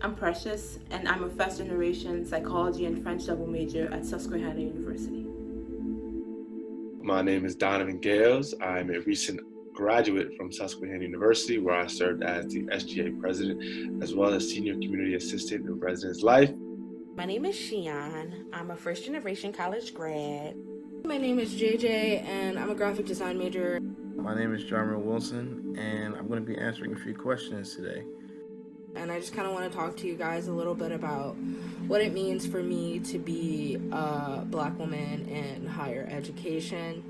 I'm Precious, and I'm a first-generation psychology and French double major at Susquehanna University. My name is Donovan Gales. I'm a recent graduate from Susquehanna University, where I served as the SGA president, as well as senior community assistant in residence life. My name is Shion. I'm a first-generation college grad. My name is JJ, and I'm a graphic design major. My name is Jarmer Wilson, and I'm going to be answering a few questions today. And I just kind of want to talk to you guys a little bit about what it means for me to be a Black woman in higher education.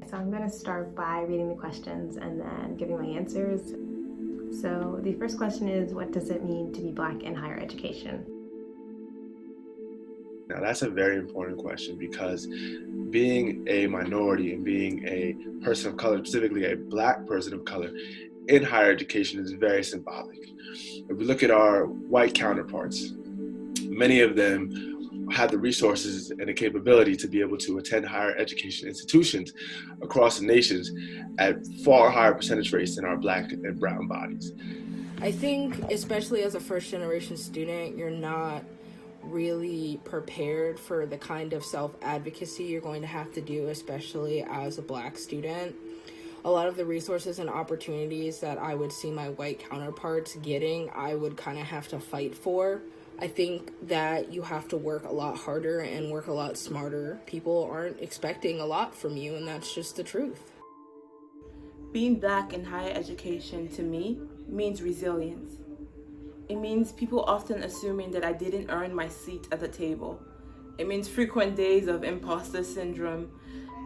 So I'm going to start by reading the questions and then giving my answers. So the first question is, what does it mean to be Black in higher education? Now that's a very important question, because being a minority and being a person of color, specifically a Black person of color, in higher education is very symbolic. If we look at our white counterparts, many of them have the resources and the capability to be able to attend higher education institutions across the nations at far higher percentage rates than our Black and brown bodies. I think, especially as a first-generation student, you're not really prepared for the kind of self-advocacy you're going to have to do, especially as a Black student. A lot of the resources and opportunities that I would see my white counterparts getting, I would kind of have to fight for. I think that you have to work a lot harder and work a lot smarter. People aren't expecting a lot from you, and that's just the truth. Being Black in higher education, to me, means resilience. It means people often assuming that I didn't earn my seat at the table. It means frequent days of imposter syndrome,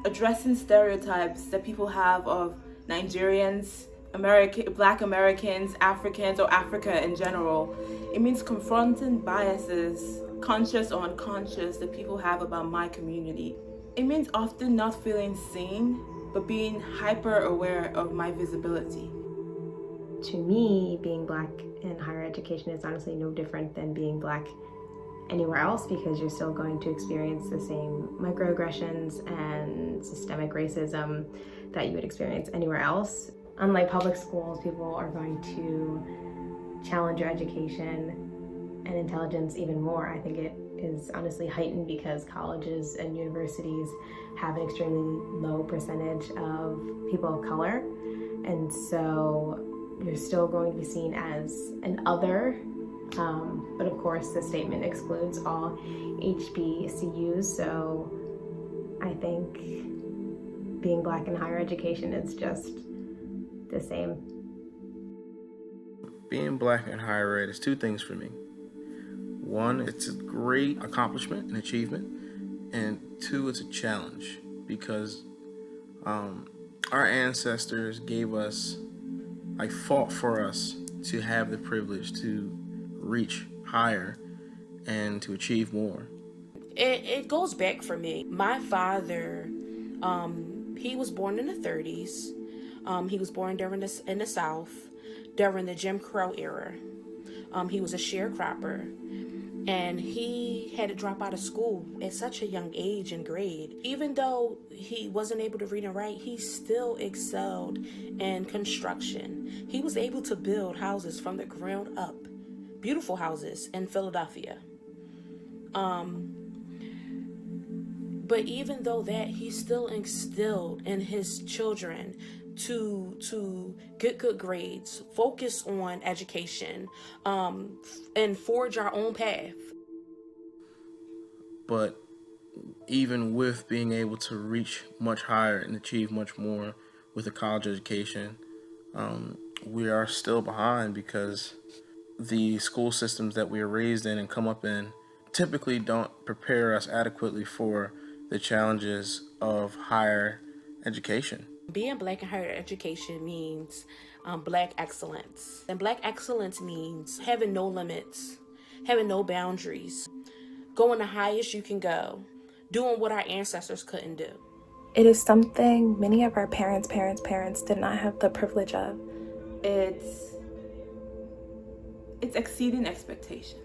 addressing stereotypes that people have of Nigerians, Black Americans, Africans, or Africa in general. It means confronting biases, conscious or unconscious, that people have about my community. It means often not feeling seen, but being hyper aware of my visibility. To me, being Black in higher education is honestly no different than being Black anywhere else, because you're still going to experience the same microaggressions and systemic racism that you would experience anywhere else. Unlike public schools, people are going to challenge your education and intelligence even more. I think it is honestly heightened because colleges and universities have an extremely low percentage of people of color, and so you're still going to be seen as an other. But of course, the statement excludes all HBCUs, so I think being Black in higher education is just the same. Being Black in higher ed is two things for me. One, it's a great accomplishment and achievement, and two, it's a challenge, because our ancestors gave us, fought for us to have the privilege to reach higher and to achieve more. It goes back for me. My father, he was born in the 30s. He was born in the South during the Jim Crow era. He was a sharecropper, and he had to drop out of school at such a young age and grade. Even though he wasn't able to read and write, he still excelled in construction. He was able to build houses from the ground up, beautiful houses in Philadelphia. But even though that, he still instilled in his children to get good grades, focus on education, and forge our own path. But even with being able to reach much higher and achieve much more with a college education, we are still behind, because the school systems that we are raised in and come up in typically don't prepare us adequately for the challenges of higher education. Being Black in higher education means Black excellence. And Black excellence means having no limits, having no boundaries, going the highest you can go, doing what our ancestors couldn't do. It is something many of our parents did not have the privilege of. It's exceeding expectations.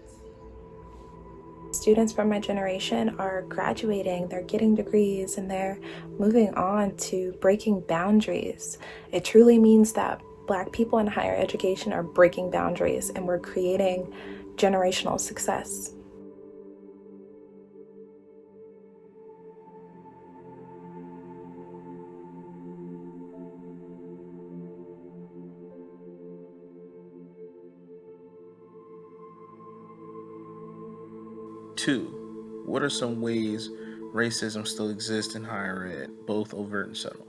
Students from my generation are graduating, they're getting degrees, and they're moving on to breaking boundaries. It truly means that Black people in higher education are breaking boundaries, and we're creating generational success. Two, what are some ways racism still exists in higher ed, both overt and subtle?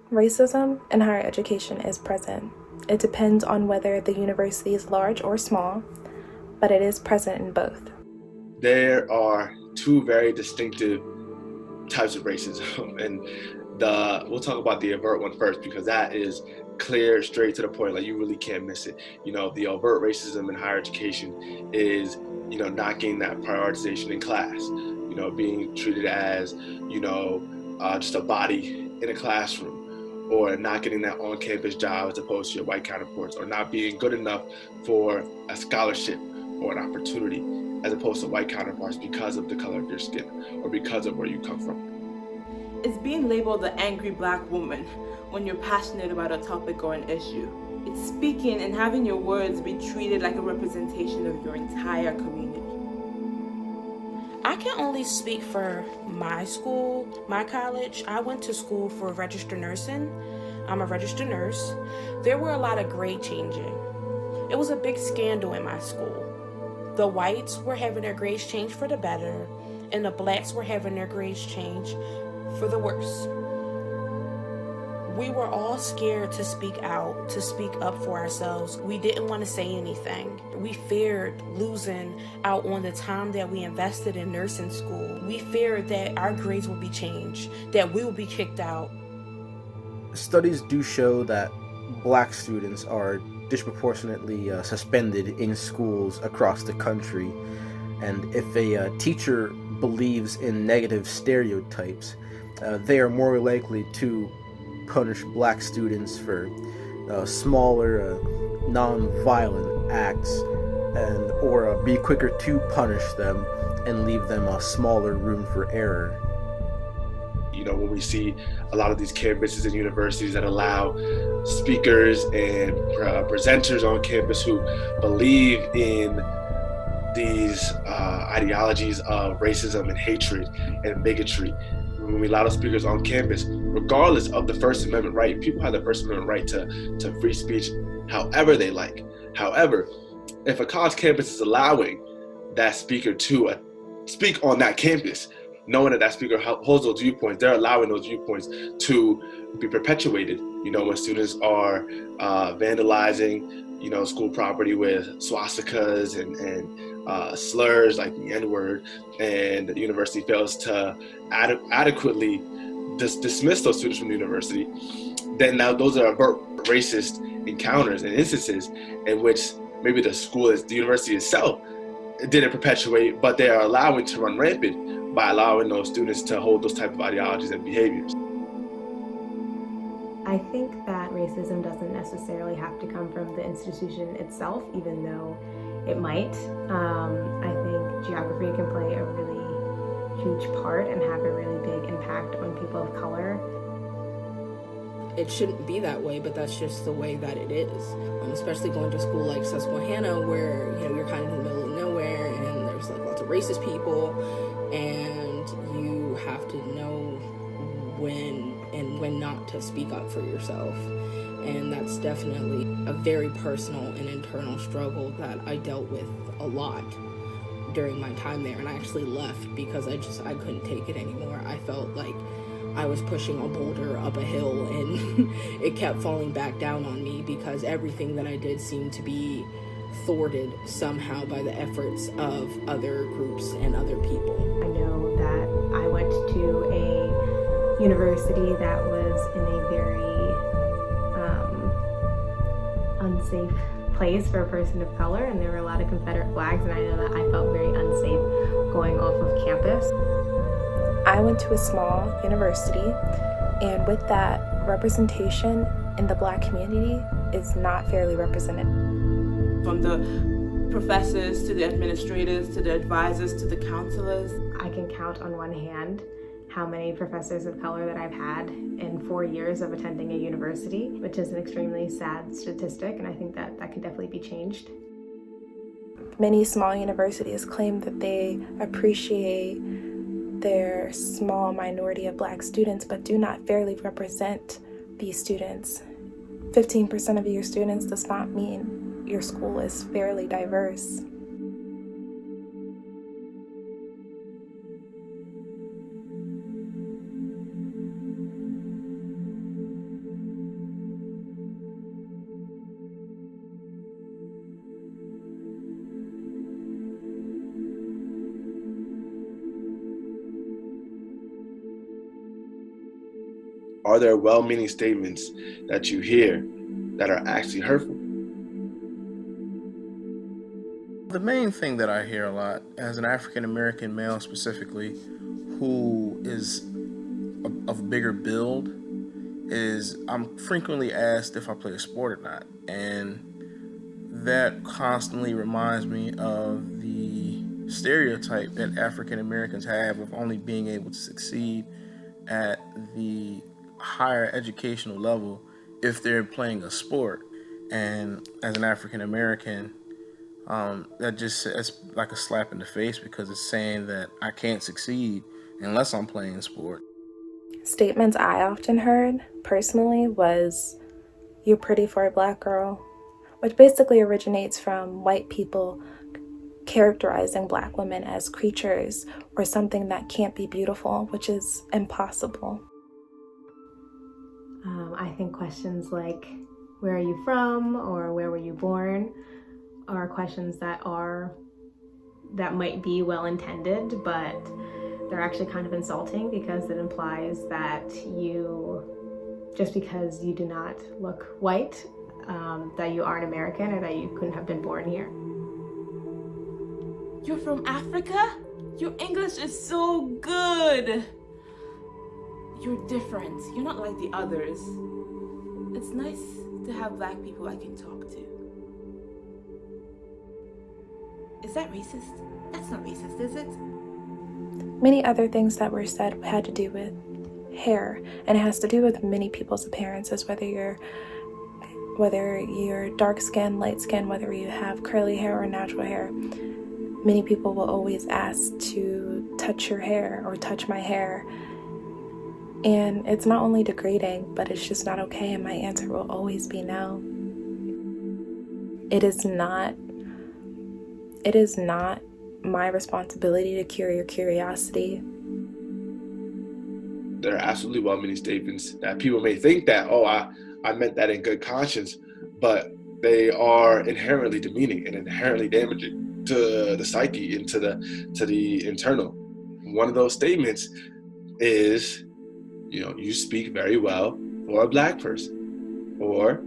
Racism in higher education is present. It depends on whether the university is large or small, but it is present in both. There are two very distinctive types of racism, and we'll talk about the overt one first because that is clear, straight to the point. Like, you really can't miss it. The overt racism in higher education is not getting that prioritization in class. Being treated as just a body in a classroom, or not getting that on-campus job as opposed to your white counterparts, or not being good enough for a scholarship or an opportunity as opposed to white counterparts because of the color of your skin or because of where you come from. It's being labeled the angry Black woman when you're passionate about a topic or an issue. It's speaking and having your words be treated like a representation of your entire community. I can only speak for my school, my college. I went to school for registered nursing. I'm a registered nurse. There were a lot of grade changing. It was a big scandal in my school. The whites were having their grades changed for the better, and the Blacks were having their grades changed for the worse. We were all scared to speak out, to speak up for ourselves. We didn't want to say anything. We feared losing out on the time that we invested in nursing school. We feared that our grades would be changed, that we would be kicked out. Studies do show that Black students are disproportionately suspended in schools across the country. And if a teacher believes in negative stereotypes, they are more likely to punish Black students for smaller, non-violent acts, or be quicker to punish them and leave them a smaller room for error. When we see a lot of these campuses and universities that allow speakers and presenters on campus who believe in these ideologies of racism and hatred and bigotry, when we allow those speakers on campus, regardless of the First Amendment right, people have the First Amendment right to free speech however they like. However, if a college campus is allowing that speaker to speak on that campus, knowing that speaker holds those viewpoints, they're allowing those viewpoints to be perpetuated. When students are vandalizing, school property with swastikas and slurs like the N-word, and the university fails to adequately dismiss those students from the university, then now those are overt racist encounters and instances in which maybe the university itself didn't perpetuate, but they are allowing to run rampant by allowing those students to hold those type of ideologies and behaviors. I think that racism doesn't necessarily have to come from the institution itself, even though it might. I think geography can play a really huge part and have a really big impact on people of color. It shouldn't be that way, but that's just the way that it is. Especially going to a school like Susquehanna, where you're kind of in the middle of nowhere and there's like lots of racist people, and you have to know when and when not to speak up for yourself. And that's definitely a very personal and internal struggle that I dealt with a lot during my time there. And I actually left because I couldn't take it anymore. I felt like I was pushing a boulder up a hill and it kept falling back down on me because everything that I did seemed to be thwarted somehow by the efforts of other groups and other people. I know that I went to a university that was in a very unsafe place for a person of color, and there were a lot of Confederate flags, and I know that I felt very unsafe going off of campus. I went to a small university, and with that, representation in the Black community is not fairly represented. From the professors to the administrators to the advisors to the counselors. I can count on one hand how many professors of color that I've had in 4 years of attending a university, which is an extremely sad statistic, and I think that can definitely be changed. Many small universities claim that they appreciate their small minority of Black students, but do not fairly represent these students. 15% of your students does not mean your school is fairly diverse. Are there well-meaning statements that you hear that are actually hurtful? The main thing that I hear a lot, as an African American male specifically, who is of bigger build, is I'm frequently asked if I play a sport or not. And that constantly reminds me of the stereotype that African Americans have of only being able to succeed at the higher educational level if they're playing a sport. And as an African American, it's like a slap in the face, because it's saying that I can't succeed unless I'm playing sport. Statements I often heard personally was, "You're pretty for a Black girl," which basically originates from white people characterizing Black women as creatures or something that can't be beautiful, which is impossible. I think questions like, where are you from, or where were you born, are questions that might be well-intended, but they're actually kind of insulting, because it implies that just because you do not look white, that you aren't American, or that you couldn't have been born here. You're from Africa? Your English is so good. You're different. You're not like the others. It's nice to have Black people I can talk to. Is that racist? That's not racist, is it? Many other things that were said had to do with hair, and it has to do with many people's appearances, whether you're dark skin, light skin, whether you have curly hair or natural hair. Many people will always ask to touch your hair or touch my hair. And it's not only degrading, but it's just not okay, and my answer will always be no. It is not my responsibility to cure your curiosity. There are absolutely well-meaning statements that people may think that, oh, I meant that in good conscience, but they are inherently demeaning and inherently damaging to the psyche and to the internal. One of those statements is, you speak very well for a Black person, or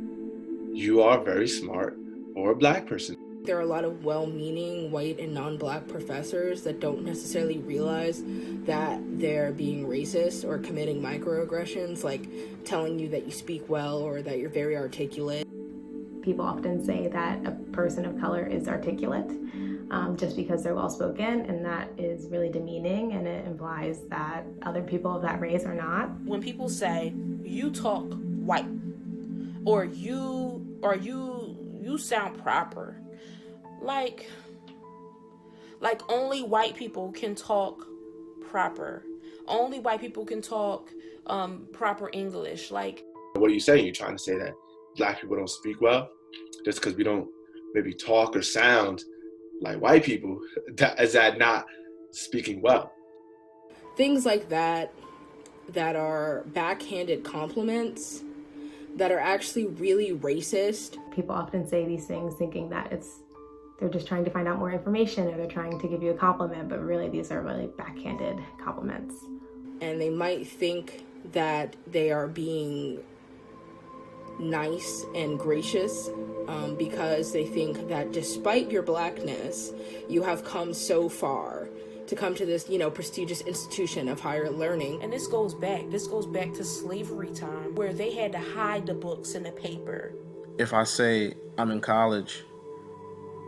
you are very smart for a Black person. There are a lot of well-meaning white and non-Black professors that don't necessarily realize that they're being racist or committing microaggressions, like telling you that you speak well or that you're very articulate. People often say that a person of color is articulate just because they're well-spoken, and that is really demeaning, and it implies that other people of that race are not. When people say, you talk white, or you sound proper, like only white people can talk proper. Only white people can talk proper English. Like, what are you saying? You're trying to say that Black people don't speak well just because we don't maybe talk or sound like white people? Is that not speaking well? Things like that are backhanded compliments that are actually really racist. People often say these things thinking that they're just trying to find out more information, or they're trying to give you a compliment, but really these are really backhanded compliments. And they might think that they are being nice and gracious because they think that despite your Blackness, you have come so far to come to this, prestigious institution of higher learning. and this goes back to slavery time, where they had to hide the books and the paper. If I say I'm in college,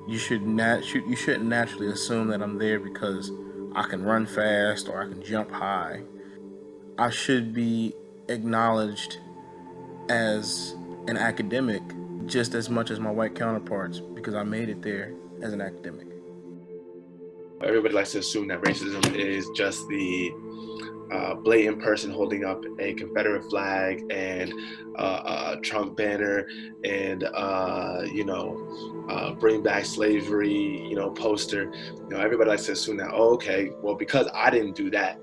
you shouldn't naturally assume that I'm there because I can run fast or I can jump high. I should be acknowledged as an academic just as much as my white counterparts because I made it there as an academic. Everybody likes to assume that racism is just the blatant person holding up a Confederate flag and a Trump banner and bring back slavery poster. Everybody likes to assume that, oh, okay, well, because I didn't do that,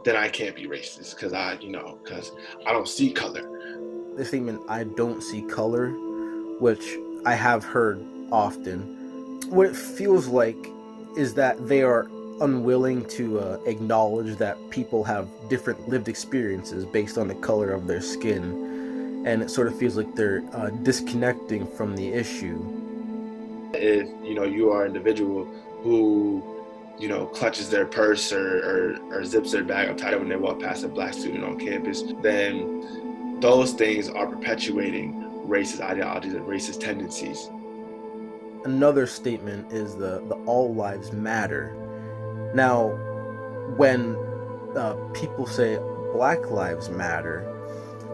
then I can't be racist because I don't see color. The statement, I don't see color, which I have heard often, what it feels like is that they are unwilling to acknowledge that people have different lived experiences based on the color of their skin, and it sort of feels like they're disconnecting from the issue. If you are an individual who clutches their purse or zips their bag up tight when they walk past a black student on campus, then those things are perpetuating racist ideologies and racist tendencies. Another statement is the all lives matter. Now, when people say Black Lives Matter,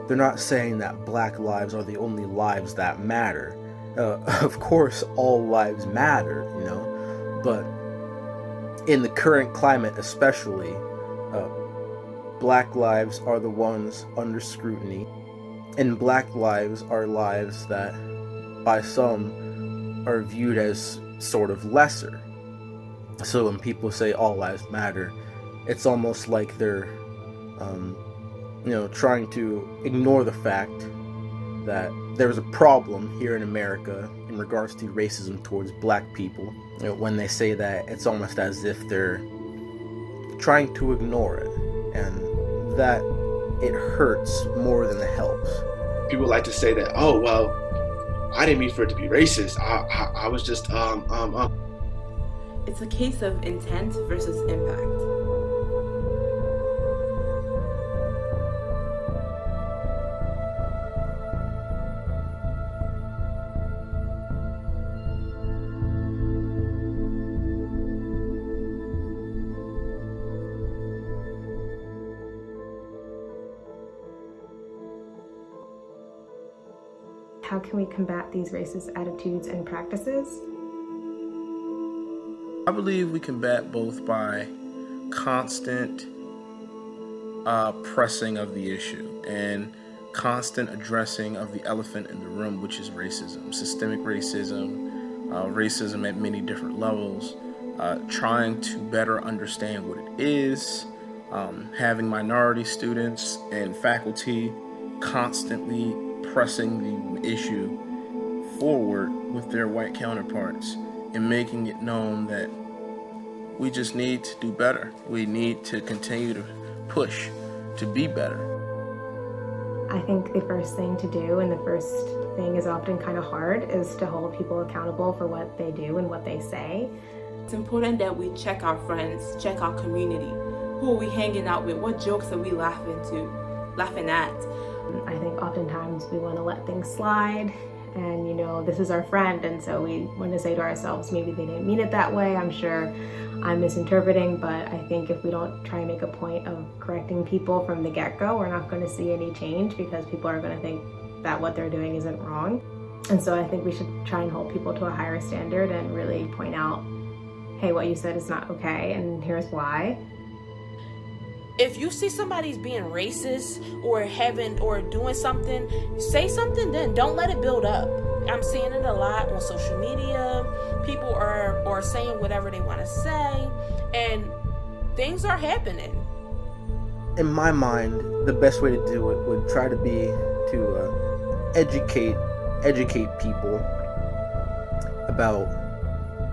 they're not saying that Black lives are the only lives that matter. Of course, all lives matter, but in the current climate especially, Black lives are the ones under scrutiny, and Black lives are lives that, by some, are viewed as sort of lesser. So when people say all lives matter, it's almost like they're, trying to ignore the fact that there's a problem here in America in regards to racism towards black people. When they say that, it's almost as if they're trying to ignore it, and that it hurts more than it helps. People like to say that, oh, well, I didn't mean for it to be racist. I was just It's a case of intent versus impact. How can we combat these racist attitudes and practices? I believe we combat both by constant pressing of the issue and constant addressing of the elephant in the room, which is racism, systemic racism, racism at many different levels, trying to better understand what it is, having minority students and faculty constantly pressing the issue forward with their white counterparts and making it known that we just need to do better. We need to continue to push to be better. I think the first thing to do, and the first thing is often kind of hard, is to hold people accountable for what they do and what they say. It's important that we check our friends, check our community. Who are we hanging out with? What jokes are we laughing at? I think oftentimes we want to let things slide, and this is our friend, and so we want to say to ourselves, maybe they didn't mean it that way. I'm sure I'm misinterpreting, but I think if we don't try and make a point of correcting people from the get-go, we're not going to see any change, because people are going to think that what they're doing isn't wrong. And so I think we should try and hold people to a higher standard and really point out, hey, what you said is not okay, and here's why. If you see somebody's being racist or doing something, say something then. Don't let it build up. I'm seeing it a lot on social media. People are saying whatever they want to say, and things are happening. In my mind, the best way to do it would try to be to educate people about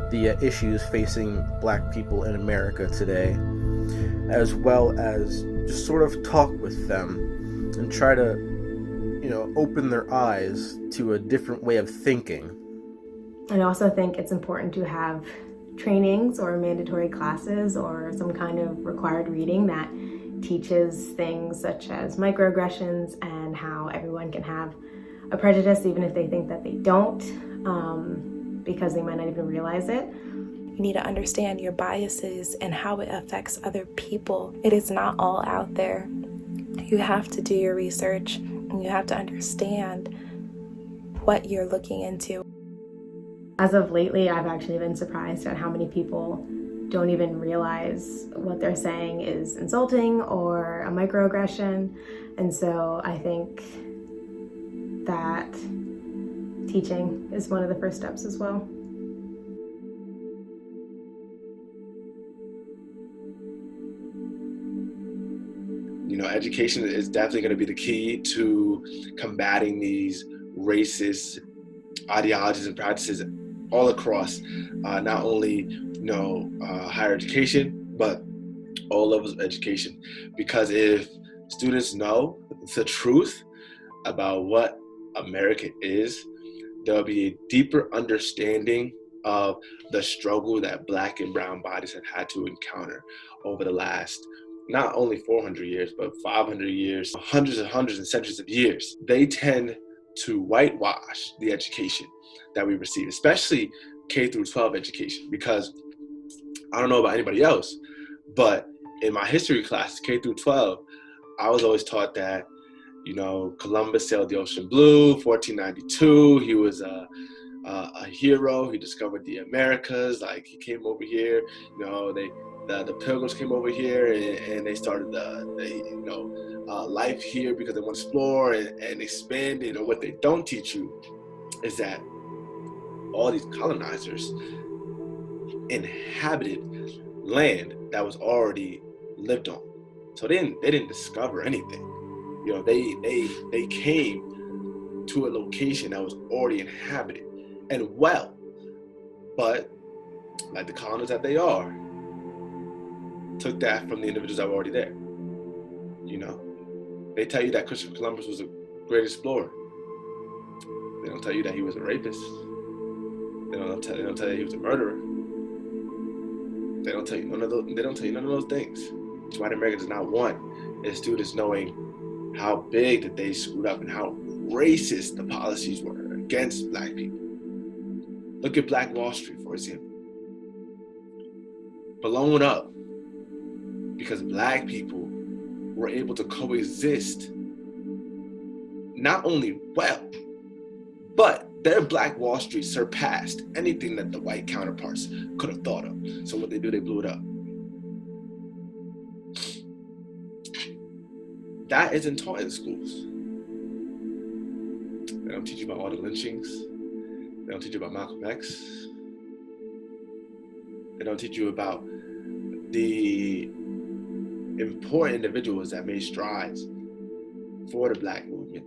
the issues facing black people in America today, as well as just sort of talk with them and try to, open their eyes to a different way of thinking. I also think it's important to have trainings or mandatory classes or some kind of required reading that teaches things such as microaggressions and how everyone can have a prejudice even if they think that they don't, because they might not even realize it. You need to understand your biases and how it affects other people. It is not all out there. You have to do your research, and you have to understand what you're looking into. As of lately, I've actually been surprised at how many people don't even realize what they're saying is insulting or a microaggression. And so I think that teaching is one of the first steps as well. Education is definitely going to be the key to combating these racist ideologies and practices all across not only higher education, but all levels of education. Because if students know the truth about what America is, there'll be a deeper understanding of the struggle that Black and brown bodies have had to encounter over the last not only 400 years, but 500 years, hundreds and centuries of years. They tend to whitewash the education that we receive, especially K through 12 education, because I don't know about anybody else, but in my history class, K through 12, I was always taught that, Columbus sailed the ocean blue, 1492, he was a hero. He discovered the Americas. Like, he came over here. The Pilgrims came over here and they started life here because they want to explore and expand. What they don't teach you is that all these colonizers inhabited land that was already lived on. So they didn't discover anything. They came to a location that was already inhabited and well, but like the colonists that they are, took that from the individuals that were already there. They tell you that Christopher Columbus was a great explorer. They don't tell you that he was a rapist. They don't tell you he was a murderer. They don't tell you none of those things. White America does not want its students knowing how big that they screwed up and how racist the policies were against Black people. Look at Black Wall Street, for example. Blown up because Black people were able to coexist not only well, but their Black Wall Street surpassed anything that the white counterparts could have thought of. So what they do, they blew it up. That isn't taught in schools. They don't teach you about all the lynchings. They don't teach you about Malcolm X. They don't teach you about the important individuals that made strides for the Black movement.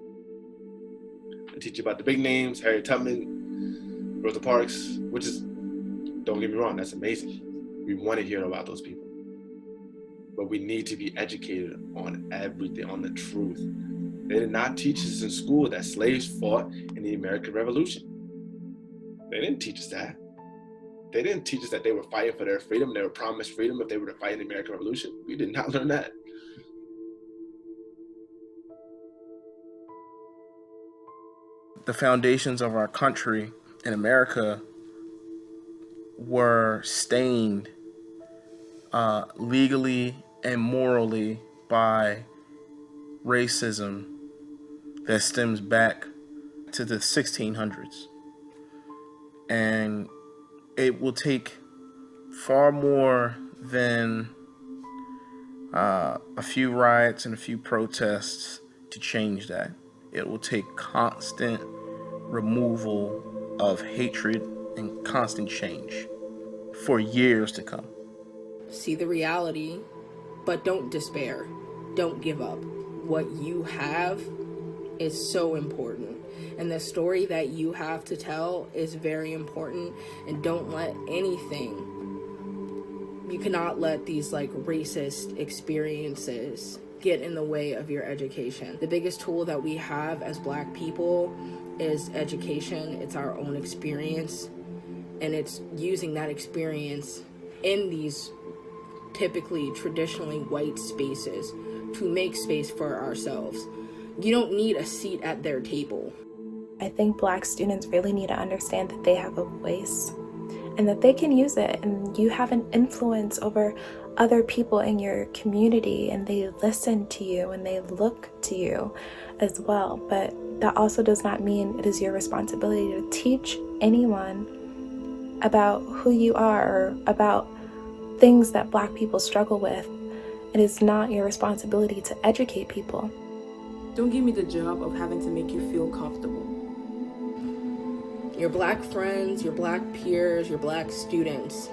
They teach you about the big names, Harriet Tubman, Rosa Parks, which is, don't get me wrong, that's amazing. We want to hear about those people. But we need to be educated on everything, on the truth. They did not teach us in school that slaves fought in the American Revolution. They didn't teach us that. They didn't teach us that they were fighting for their freedom. They were promised freedom if they were to fight in the American Revolution. We did not learn that. The foundations of our country in America were stained legally and morally by racism that stems back to the 1600s. And it will take far more than a few riots and a few protests to change that. It will take constant removal of hatred and constant change for years to come. See the reality, but don't despair. Don't give up. What you have is so important. And the story that you have to tell is very important. And don't let anything, you cannot let these racist experiences get in the way of your education. The biggest tool that we have as Black people is education. It's our own experience. And it's using that experience in these typically traditionally white spaces to make space for ourselves. You don't need a seat at their table. I think Black students really need to understand that they have a voice and that they can use it, and you have an influence over other people in your community, and they listen to you and they look to you as well. But that also does not mean it is your responsibility to teach anyone about who you are or about things that Black people struggle with. It is not your responsibility to educate people. Don't give me the job of having to make you feel comfortable. Your Black friends, your Black peers, your Black students,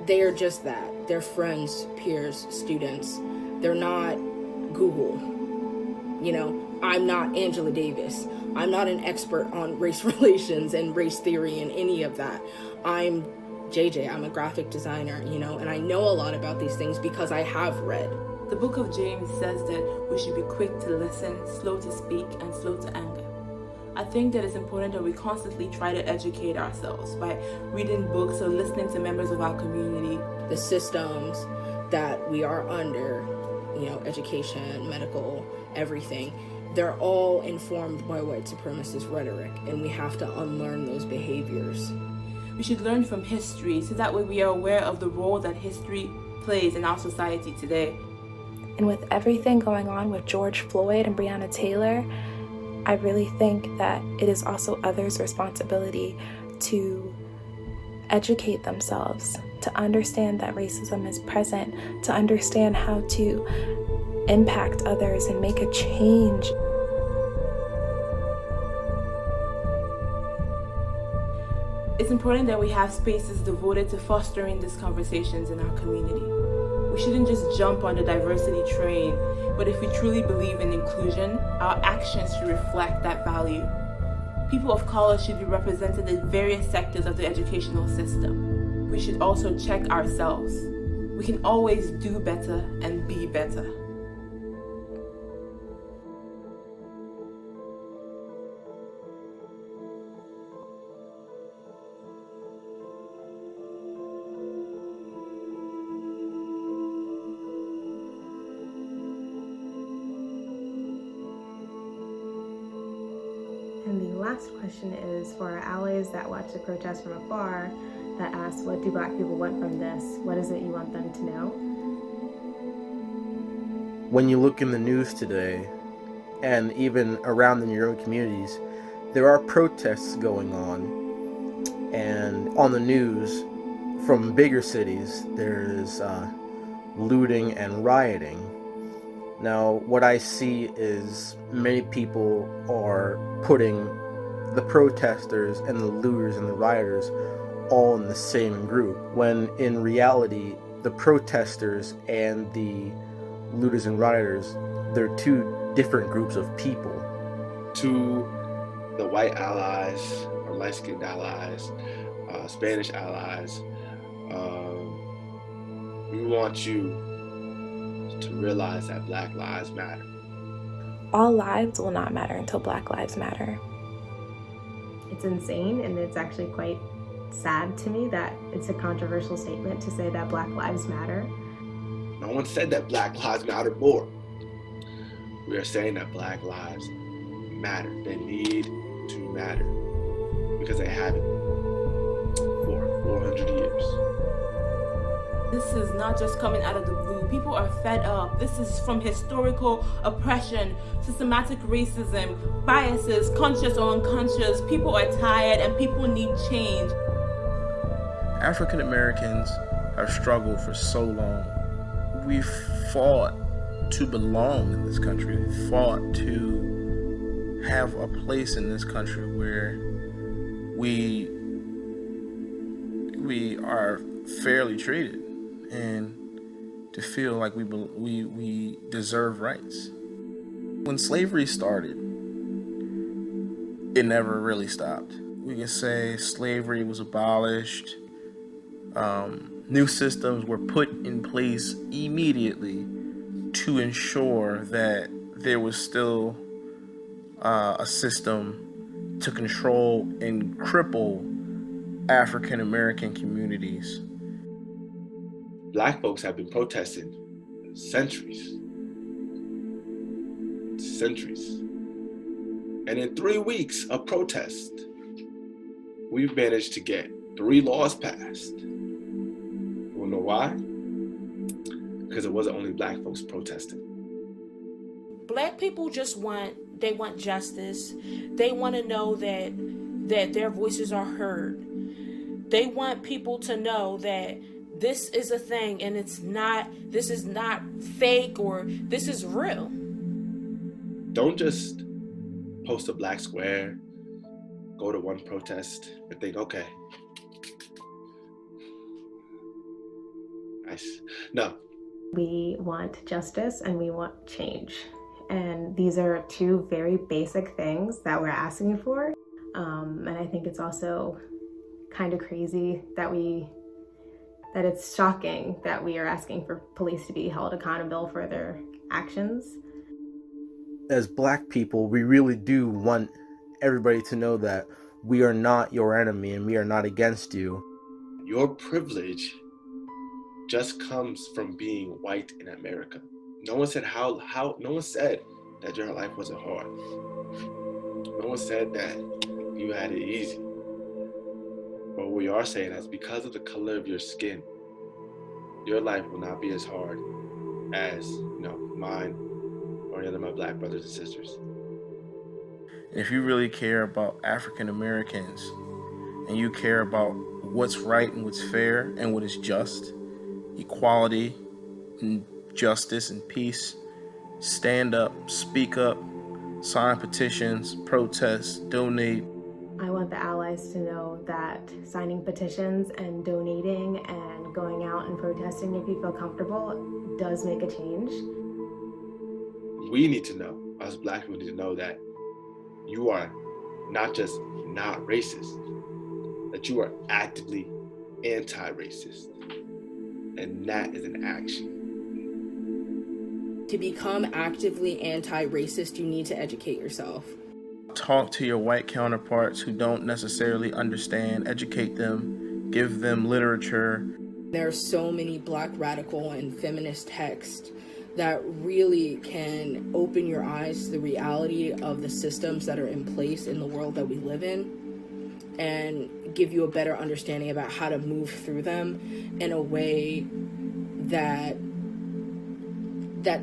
they are just that. They're friends, peers, students. They're not Google. You know, I'm not Angela Davis. I'm not an expert on race relations and race theory and any of that. I'm JJ. I'm a graphic designer, you know, and I know a lot about these things because I have read. The book of James says that we should be quick to listen, slow to speak, and slow to anger. I think that it's important that we constantly try to educate ourselves by reading books or listening to members of our community. The systems that we are under, you know, education, medical, everything, they're all informed by white supremacist rhetoric, and we have to unlearn those behaviors. We should learn from history so that way we are aware of the role that history plays in our society today. And with everything going on with George Floyd and Breonna Taylor, I really think that it is also others' responsibility to educate themselves, to understand that racism is present, to understand how to impact others and make a change. It's important that we have spaces devoted to fostering these conversations in our community. We shouldn't just jump on the diversity train, but if we truly believe in inclusion, our actions should reflect that value. People of color should be represented in various sectors of the educational system. We should also check ourselves. We can always do better and be better. And the last question is for our allies that watch the protest from afar, that asks, what do Black people want from this? What is it you want them to know? When you look in the news today, and even around in your own communities, there are protests going on. And on the news, from bigger cities, there's looting and rioting. Now, what I see is many people are putting the protesters and the looters and the rioters all in the same group, when in reality, the protesters and the looters and rioters, they're two different groups of people. To the white allies or light-skinned allies, Spanish allies, we want you to realize that Black lives matter. All lives will not matter until Black lives matter. It's insane, and it's actually quite sad to me that it's a controversial statement to say that Black lives matter. No one said that Black lives matter more. We are saying that Black lives matter. They need to matter because they haven't for 400 years. This is not just coming out of the blue. People are fed up. This is from historical oppression, systematic racism, biases, conscious or unconscious. People are tired and people need change. African Americans have struggled for so long. We've fought to belong in this country. We've fought to have a place in this country where we are fairly treated and to feel like we deserve rights. When slavery started, it never really stopped. We can say slavery was abolished. New systems were put in place immediately to ensure that there was still a system to control and cripple African American communities. Black folks have been protesting centuries. And in 3 weeks of protest, we've managed to get 3 laws passed. You wanna know why? because it wasn't only black folks protesting. Black people just want justice. They want to know that their voices are heard. They want people to know that this is a thing and this is not fake, or this is real. Don't just post a black square, go to one protest and think, okay, nice. No. We want justice and we want change. And these are two very basic things that we're asking for. And I think it's also kind of crazy that it's shocking that we are asking for police to be held accountable for their actions. As black people, we really do want everybody to know that we are not your enemy and we are not against you. Your privilege just comes from being white in America. No one said no one said that your life wasn't hard. No one said that you had it easy. But what we are saying is because of the color of your skin, your life will not be as hard as, mine or any of my black brothers and sisters. And if you really care about African Americans and you care about what's right and what's fair and what is just, equality and justice and peace, stand up, speak up, sign petitions, protest, donate. I want the allies to know that signing petitions and donating and going out and protesting if you feel comfortable does make a change. We need to know, us black people need to know that you are not just not racist, that you are actively anti-racist. And that is an action. To become actively anti-racist, you need to educate yourself. Talk to your white counterparts who don't necessarily understand, educate them, give them literature. There are so many black radical and feminist texts that really can open your eyes to the reality of the systems that are in place in the world that we live in, and give you a better understanding about how to move through them in a way that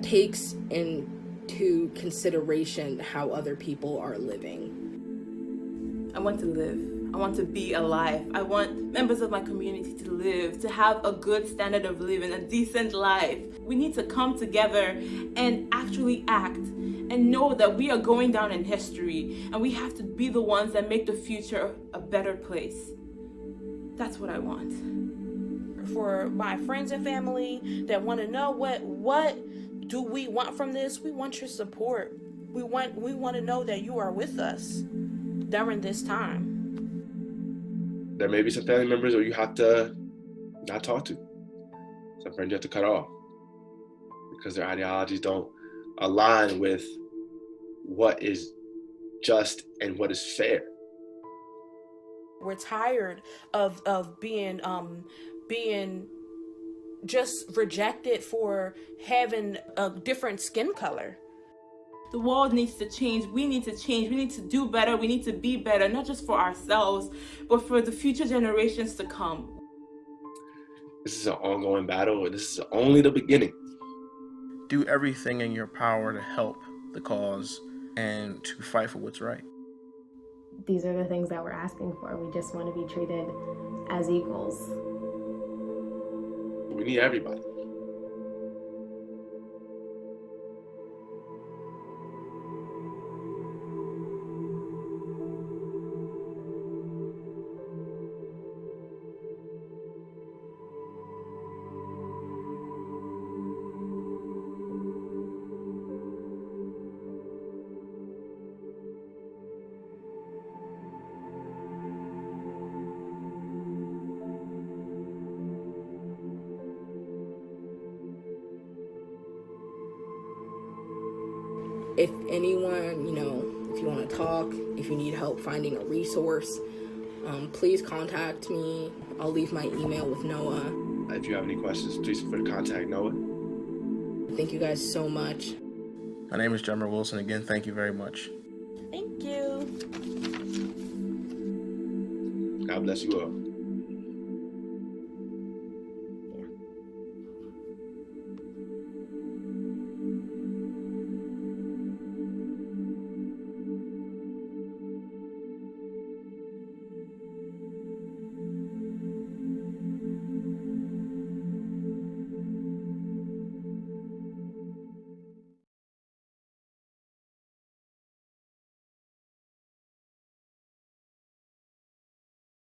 takes into consideration how other people are living. I want to live. I want to be alive. I want members of my community to live, to have a good standard of living, a decent life. We need to come together and actually act and know that we are going down in history and we have to be the ones that make the future a better place. That's what I want. For my friends and family that want to know what do we want from this, we want your support. We want to know that you are with us during this time. There may be some family members who you have to not talk to. Some friends you have to cut off because their ideologies don't align with what is just and what is fair. We're tired of being just rejected for having a different skin color. The world needs to change. We need to change. We need to do better. We need to be better, not just for ourselves, but for the future generations to come. This is an ongoing battle, and this is only the beginning. Do everything in your power to help the cause and to fight for what's right. These are the things that we're asking for. We just want to be treated as equals. We need everybody. If anyone, if you want to talk, if you need help finding a resource, please contact me. I'll leave my email with Noah. If you have any questions, please feel free to contact Noah. Thank you guys so much. My name is Jemmer Wilson. Again, thank you very much. Thank you. God bless you all.